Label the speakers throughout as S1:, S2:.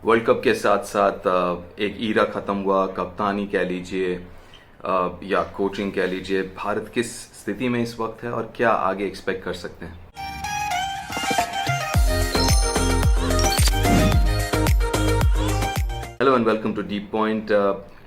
S1: World cup के साथ साथ एक ईरा ख़त्म हुआ, कप्तानी कह लीजिए या कोचिंग कह लीजिए। भारत किस स्थिति में इस वक्त है और क्या आगे एक्सपेक्ट कर सकते हैं? Hello and welcome to Deep Point.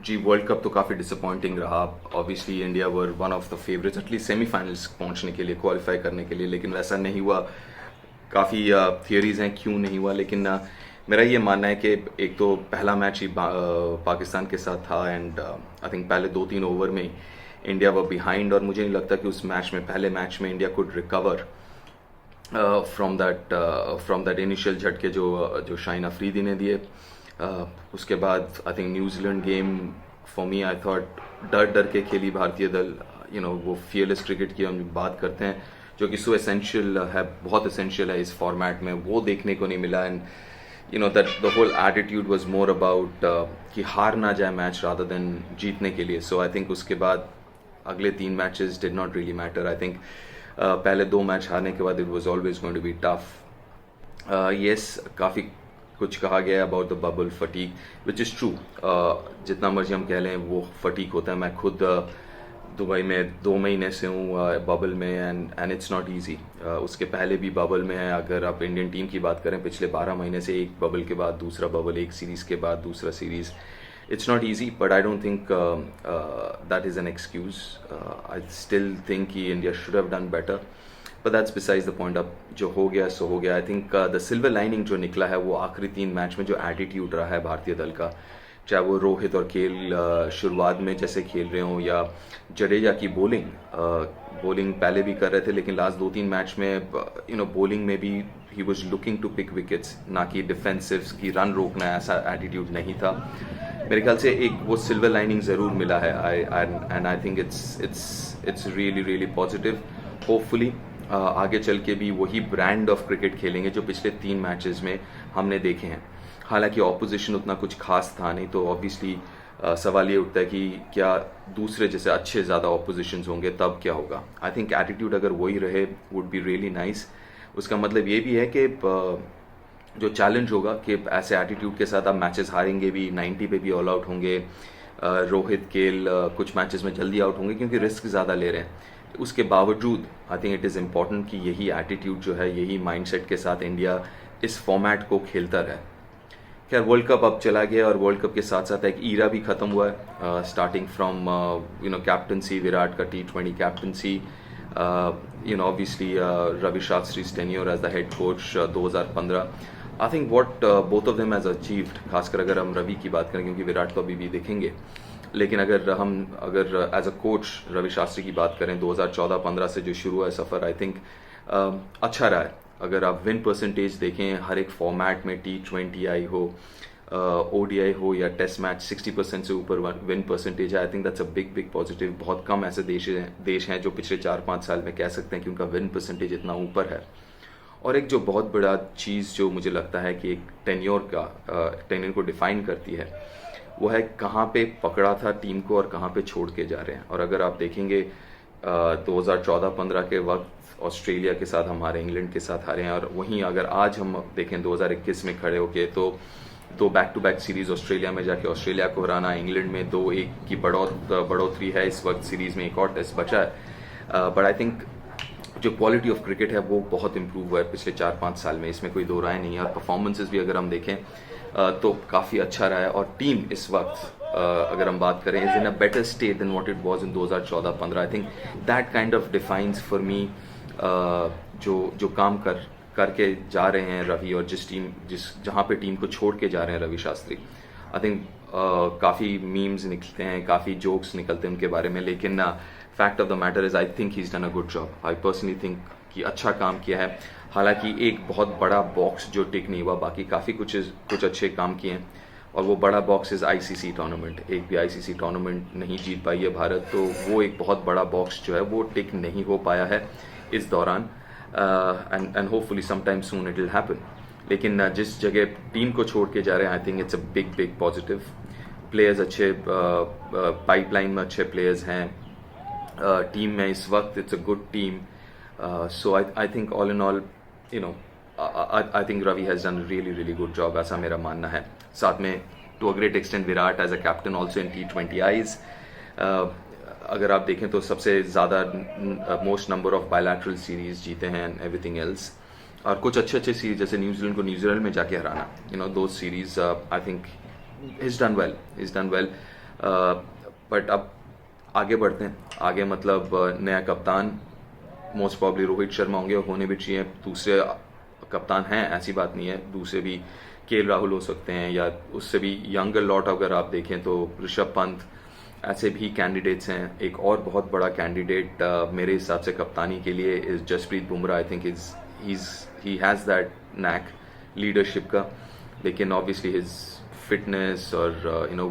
S1: जी, वर्ल्ड कप तो काफ़ी डिसअपॉइंटिंग रहा। Obviously India were one of the favourites at least semifinals पहुंचने के लिए, क्वालिफाई करने के लिए, लेकिन वैसा नहीं हुआ। काफ़ी थियोरीज हैं क्यों नहीं हुआ, लेकिन मेरा ये मानना है कि एक तो पहला मैच ही पाकिस्तान के साथ था एंड आई थिंक पहले 2-3 ओवर में इंडिया वर बिहाइंड, और मुझे नहीं लगता कि उस मैच में, पहले मैच में, India could recover from that initial झटके जो शाहीन अफरीदी ने दिए। उसके बाद I think New Zealand game for me, I thought डर के खेली भारतीय दल। वो फियरलेस क्रिकेट की हम बात करते हैं जो कि सो एसेंशियल है, बहुत एसेंशियल है इस फॉर्मेट में, वो देखने को नहीं मिला। And that the whole attitude was more about कि हार ना जाए मैच रादर देन जीतने के लिए। सो आई थिंक उसके बाद अगले 3 matches did not really matter. I think पहले 2 मैच हारने के बाद it was always going to be tough. Yes, काफ़ी कुछ कहा गया about the bubble fatigue, which is true. जितना मर्जी हम कह लें, वो फटीक होता है। मैं खुद दुबई में 2 महीने से हूँ बबल में, एंड इट्स नॉट ईजी। उसके पहले भी बबल में है। अगर आप इंडियन टीम की बात करें, पिछले 12 महीने से एक बबल के बाद दूसरा बबल, एक सीरीज़ के बाद दूसरा series. It's not easy, but I don't think that is an excuse. I still think कि India should have done better, but that's besides the point. अब जो हो गया सो हो गया। I think the silver lining जो निकला है वो आखिरी 3 मैच में जो एटीट्यूड रहा है भारतीय दल का, चाहे वो रोहित और खेल शुरुआत में जैसे खेल रहे हों, या जडेजा की बॉलिंग पहले भी कर रहे थे, लेकिन लास्ट 2-3 मैच में बॉलिंग में भी he was looking to pick wickets, ना कि डिफेंसिव की रन रोकना, ऐसा एटीट्यूड नहीं था। मेरे ख्याल से एक वो सिल्वर लाइनिंग ज़रूर मिला है, and I think it's really really positive. Hopefully आगे चल के भी वही ब्रांड ऑफ क्रिकेट खेलेंगे जो पिछले 3 मैचेस में हमने देखे हैं। हालांकि ऑपोजिशन उतना कुछ खास था नहीं, तो ऑब्वियसली सवाल ये उठता है कि क्या दूसरे जैसे अच्छे ज़्यादा ऑपोजिशन होंगे तब क्या होगा। आई थिंक एटीट्यूड अगर वही रहे वुड बी रियली नाइस। उसका मतलब ये भी है कि जो चैलेंज होगा कि ऐसे एटीट्यूड के साथ आप मैचेस हारेंगे भी, 90 पे भी ऑल आउट होंगे, रोहित केल कुछ मैचेस में जल्दी आउट होंगे क्योंकि रिस्क ज़्यादा ले रहे हैं। उसके बावजूद आई थिंक इट इज़ इम्पॉर्टेंट कि यही एटीट्यूड जो है, यही माइंडसेट के साथ इंडिया इस फॉर्मेट को खेलता रहे। खैर, वर्ल्ड कप अब चला गया और वर्ल्ड कप के साथ साथ एक ईरा भी ख़त्म हुआ है, स्टार्टिंग फ्रॉम कैप्टनसी, विराट का T20 captaincy, obviously Ravi Shastri's tenure as the head coach 2015। I think what both of them has achieved, खासकर अगर हम रवि की बात करें, क्योंकि विराट तो अभी भी दिखेंगे, लेकिन अगर as a coach Ravi Shastri की बात करें, 2014-15 से जो शुरू है सफ़र, आई थिंक अच्छा रहा है। अगर आप विन परसेंटेज देखें, हर एक फॉर्मेट में T20 हो, ODI हो या टेस्ट मैच, 60% से ऊपर विन परसेंटेज है। I think that's a big positive. बहुत कम ऐसे देश हैं जो पिछले 4-5 साल में कह सकते हैं कि उनका विन परसेंटेज इतना ऊपर है। और एक जो बहुत बड़ा चीज़ जो मुझे लगता है कि एक टेन्योर को डिफाइन करती है, वो है कहाँ पे पकड़ा था टीम को और कहाँ पे छोड़ के जा रहे हैं। और अगर आप देखेंगे 2014-15 के वक्त ऑस्ट्रेलिया के साथ हम हारे, इंग्लैंड के साथ हारे हैं, और वहीं अगर आज हम देखें 2021 में खड़े होके, तो 2 back to back series Australia में जाके ऑस्ट्रेलिया को हराना, इंग्लैंड में 2-1 की बढ़ोतरी है इस वक्त सीरीज़ में, एक और टेस्ट बचा है। बट आई थिंक जो क्वालिटी ऑफ क्रिकेट है वो बहुत इंप्रूव हुआ है पिछले 4-5 साल में, इसमें कोई दो राय नहीं है। और परफॉर्मेंसेस भी अगर हम देखें तो काफ़ी अच्छा रहा है। और टीम इस वक्त अगर हम बात करें, is in a better state than what it was in 2014-15। I think that kind of defiance for me जो काम करके जा रहे हैं रवि, और जहाँ पे टीम को छोड़ के जा रहे हैं रवि शास्त्री। आई थिंक काफ़ी मीम्स निकलते हैं, काफ़ी जोक्स निकलते हैं उनके बारे में, लेकिन fact of the matter is I think he is done a good job. I personally think कि अच्छा काम किया है। हालांकि एक बहुत बड़ा बॉक्स जो टिक नहीं हुआ, बाकी काफ़ी कुछ अच्छे काम किए हैं, और वो बड़ा बॉक्स इज़ ICC टूर्नामेंट। एक भी ICC टूर्नामेंट नहीं जीत पाई है भारत, तो वो एक बहुत बड़ा बॉक्स जो है वो टिक नहीं हो पाया है इस दौरान, and hopefully some time soon it will happen. लेकिन जिस जगह टीम को छोड़ के जा रहे हैं, I think it's a big positive. Players अच्छे, पाइपलाइन में अच्छे प्लेयर्स हैं टीम में इस वक्त, it's a good team. So I think all in all I think Ravi has done really really good job, ऐसा मेरा मानना है. साथ में to a great extent Virat as a captain also in T20 Is. अगर आप देखें तो सबसे ज़्यादा most number of bilateral series जीते हैं एंड एवरीथिंग एल्स. और कुछ अच्छे अच्छे सीरीज जैसे न्यूजीलैंड को न्यूजीलैंड में जाके हराना, दो series I think is done well. But अब आगे बढ़ते हैं. आगे मतलब नया कप्तान मोस्ट प्रॉब्ली रोहित शर्मा होने भी चाहिए. दूसरे कप्तान हैं, ऐसी बात नहीं है, दूसरे भी राहुल हो सकते हैं, या उससे भी यंगर लॉट अगर आप देखें तो ऋषभ पंत, ऐसे भी कैंडिडेट्स हैं. एक और बहुत बड़ा कैंडिडेट मेरे हिसाब से कप्तानी के लिए is Jasprit Bumrah. I think he has that knack leadership का, लेकिन ऑब्वियसली हिज फिटनेस और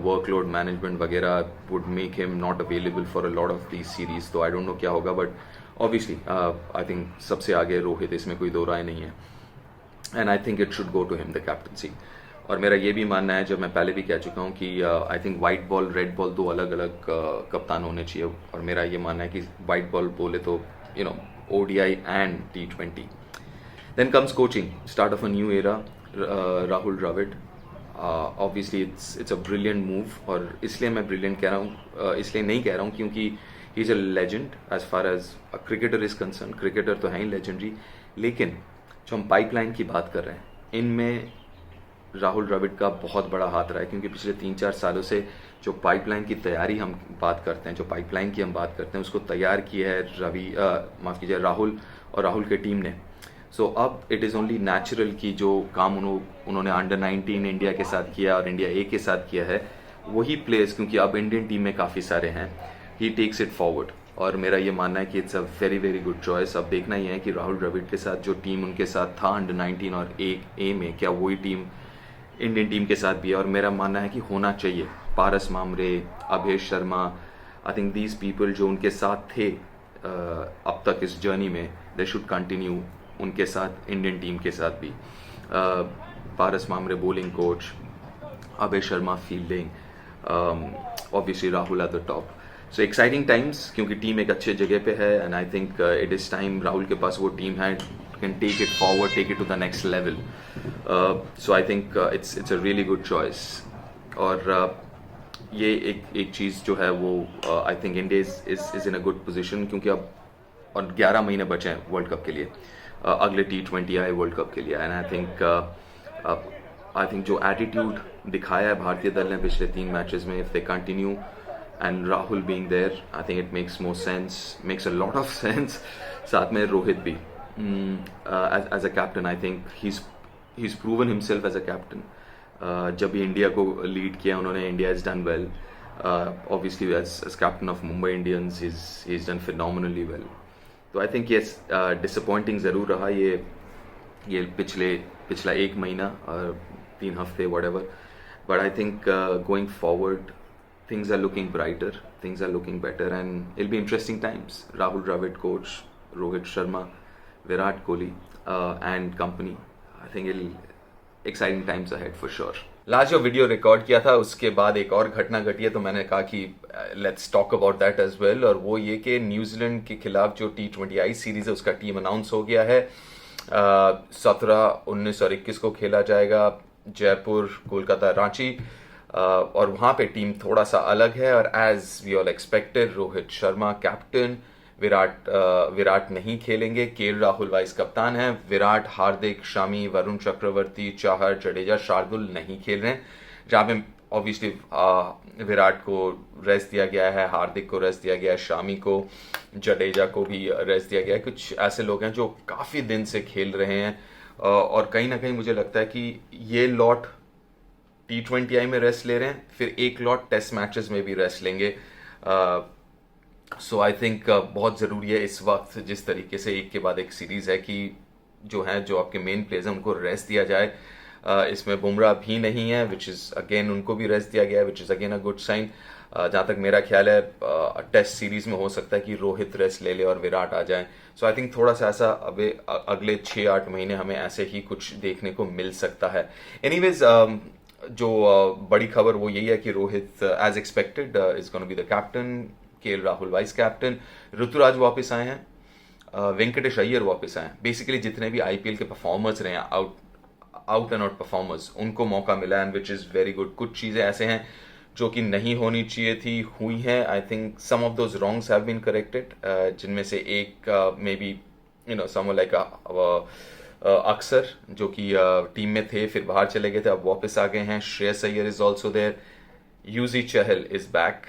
S1: वर्कलोड मैनेजमेंट वगैरह would make him not available for a lot of these series. तो आई डोंट नो क्या होगा, बट ऑब्वियसली आई थिंक सबसे आगे रोहित, इसमें कोई दो राय नहीं है. And I think it should go to him the captaincy. और मेरा ये भी मानना है, जब मैं पहले भी कह चुका हूँ कि I think white ball red ball दो अलग अलग कप्तान होने चाहिए. और मेरा ये मानना है कि वाइट बॉल बोले तो ODI and T20. Then comes coaching, start of a new era. Rahul Dravid, obviously it's a brilliant move. और इसलिए मैं ब्रिलियंट कह रहा हूँ, इसलिए नहीं कह रहा हूँ क्योंकि he is a legend as far as a cricketer is concern. Cricketer तो है ही लेजेंडरी, लेकिन जो हम पाइपलाइन की बात कर रहे हैं, इनमें राहुल द्रविड़ का बहुत बड़ा हाथ रहा है. क्योंकि पिछले 3-4 सालों से जो पाइपलाइन की तैयारी हम बात करते हैं, जो पाइपलाइन की हम बात करते हैं, उसको तैयार किया है राहुल और राहुल के टीम ने. सो अब इट इज़ ओनली नेचुरल कि जो काम उन्होंने अंडर 19 इंडिया के साथ किया और इंडिया ए के साथ किया है, वही प्लेयर्स, क्योंकि अब इंडियन टीम में काफ़ी सारे हैं, ही टेक्स इट फॉरवर्ड. और मेरा ये मानना है कि it's a very very good choice. अब देखना ही है कि राहुल द्रविड़ के साथ जो टीम उनके साथ था अंडर 19 और ए में, क्या वही टीम इंडियन टीम के साथ भी है. और मेरा मानना है कि होना चाहिए. Paras Mhambrey, Abhay Sharma, I think these people जो उनके साथ थे अब तक इस जर्नी में, दे शुड कंटिन्यू उनके साथ इंडियन टीम के साथ भी. Paras Mhambrey bowling coach, Abhay Sharma fielding, obviously Rahul at the top. So exciting times, क्योंकि टीम एक अच्छे जगह पे है. And I think it is time Rahul के पास वो टीम है, can take it forward, take it to the next level. So I think it's a really good choice. और ये एक चीज़ जो है वो I think India is in a good position, क्योंकि अब और 11 महीने बचे हैं वर्ल्ड कप के लिए, अगले T20 आए वर्ल्ड कप के लिए. एंड आई थिंक जो एटीट्यूड दिखाया है भारतीय दल ने पिछले 3 मैचेस में, if they continue and Rahul being there, I think it makes more sense, makes a lot of sense. साथ में रोहित भी as a captain, I think he's proven himself as a captain. जब भी इंडिया को lead किया उन्होंने, India has done well. Obviously as captain of Mumbai Indians, he's done phenomenally well. तो I think yes, disappointing ज़रूर रहा ये पिछला 1 महीना और 3 हफ्ते whatever. But I think going forward, things are looking brighter, things are looking better, and it'll be interesting times. Rahul Dravid coach, Rohit Sharma, Virat Kohli and company. I think it'll exciting times ahead for sure. Last जो video record किया था उसके बाद एक और घटना घटी है, तो मैंने कहा कि let's talk about that as well. और वो ये कि न्यूजीलैंड के खिलाफ जो T20 आई सीरीज है उसका टीम अनाउंस हो गया है. 17, 19 और 21 को खेला जाएगा, जयपुर, कोलकाता, रांची. और वहाँ पे टीम थोड़ा सा अलग है. और as we all expected, Rohit Sharma captain, Virat नहीं खेलेंगे, राहुल वाइस कप्तान हैं, विराट, हार्दिक, शमी, वरुण चक्रवर्ती, चाहर, जडेजा, शार्दुल नहीं खेल रहे हैं. जहाँ पे ऑब्वियसली विराट को रेस्ट दिया गया है, हार्दिक को रेस्ट दिया गया है, शामी को, जडेजा को भी रेस्ट दिया गया है. कुछ ऐसे लोग हैं जो काफ़ी दिन से खेल रहे हैं. और कहीं ना कहीं मुझे लगता है कि ये लॉट T20 आई में रेस्ट ले रहे हैं, फिर एक लॉट टेस्ट मैचेस में भी रेस्ट लेंगे. सो आई थिंक बहुत ज़रूरी है इस वक्त, जिस तरीके से एक के बाद एक सीरीज़ है, कि जो आपके मेन प्लेयर्स हैं उनको रेस्ट दिया जाए. इसमें बुमराह भी नहीं है, विच इज़ अगेन उनको भी रेस्ट दिया गया है, which is again a good sign. जहाँ तक मेरा ख्याल है टेस्ट सीरीज़ में हो सकता है कि रोहित रेस्ट ले ले और विराट आ जाए. सो आई थिंक थोड़ा सा ऐसा अगले 6-8 महीने हमें ऐसे ही कुछ देखने को मिल सकता है. एनीवेज, जो बड़ी खबर वो यही है कि Rohit as expected is gonna be the captain, Rahul vice captain. Ruturaj वापस आए हैं. वेंकटेश अय्यर वापस आए. बेसिकली जितने भी आईपीएल के परफॉर्मर्स रहे हैं, आउट एंड आउट परफॉर्मर्स, उनको मौका मिला and which is very good. कुछ चीज़ें ऐसे हैं जो कि नहीं होनी चाहिए थी, हुई हैं. I think some of those wrongs have been corrected, जिनमें से एक मे बी समवन लाइक अक्सर, जो कि टीम में थे फिर बाहर चले गए थे, अब वापस आ गए हैं. Shreyas Iyer is also there. Yuzi Chahal is back.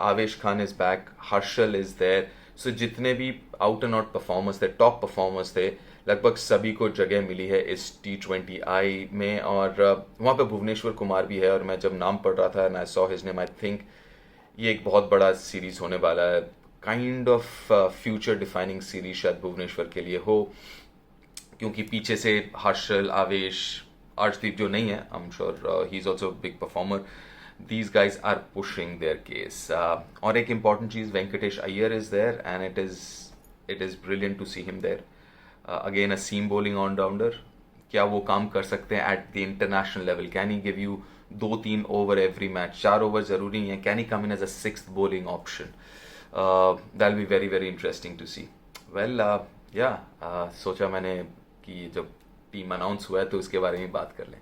S1: Avesh Khan is back. Harshal is there. So जितने भी आउट एंड आउट परफॉर्मर्स थे, टॉप परफॉर्मर्स थे, लगभग सभी को जगह मिली है इस T20I में. और वहाँ पे भुवनेश्वर कुमार भी है, और मैं जब नाम पढ़ रहा था and I saw his name, I think ये एक बहुत बड़ा सीरीज होने वाला है. Kind of future defining series शायद भुवनेश्वर के लिए हो, क्योंकि पीछे से हर्षल, आवेश, अर्शदीप जो नहीं है, I am sure he is also big performer. These guys are pushing their case. और एक important cheese, Venkatesh Iyer is there and it is brilliant to see him there. Again a seam bowling all-rounder. क्या वो काम कर सकते हैं at the international level? Can he give you 2-3 over every match? 4 over ज़रूरी नहीं है. Can he come in as a 6th bowling option? That'll be very very interesting to see. Well, yeah, सोचा मैंने कि जब टीम अनाउंस हुआ है तो उसके बारे में बात कर लें.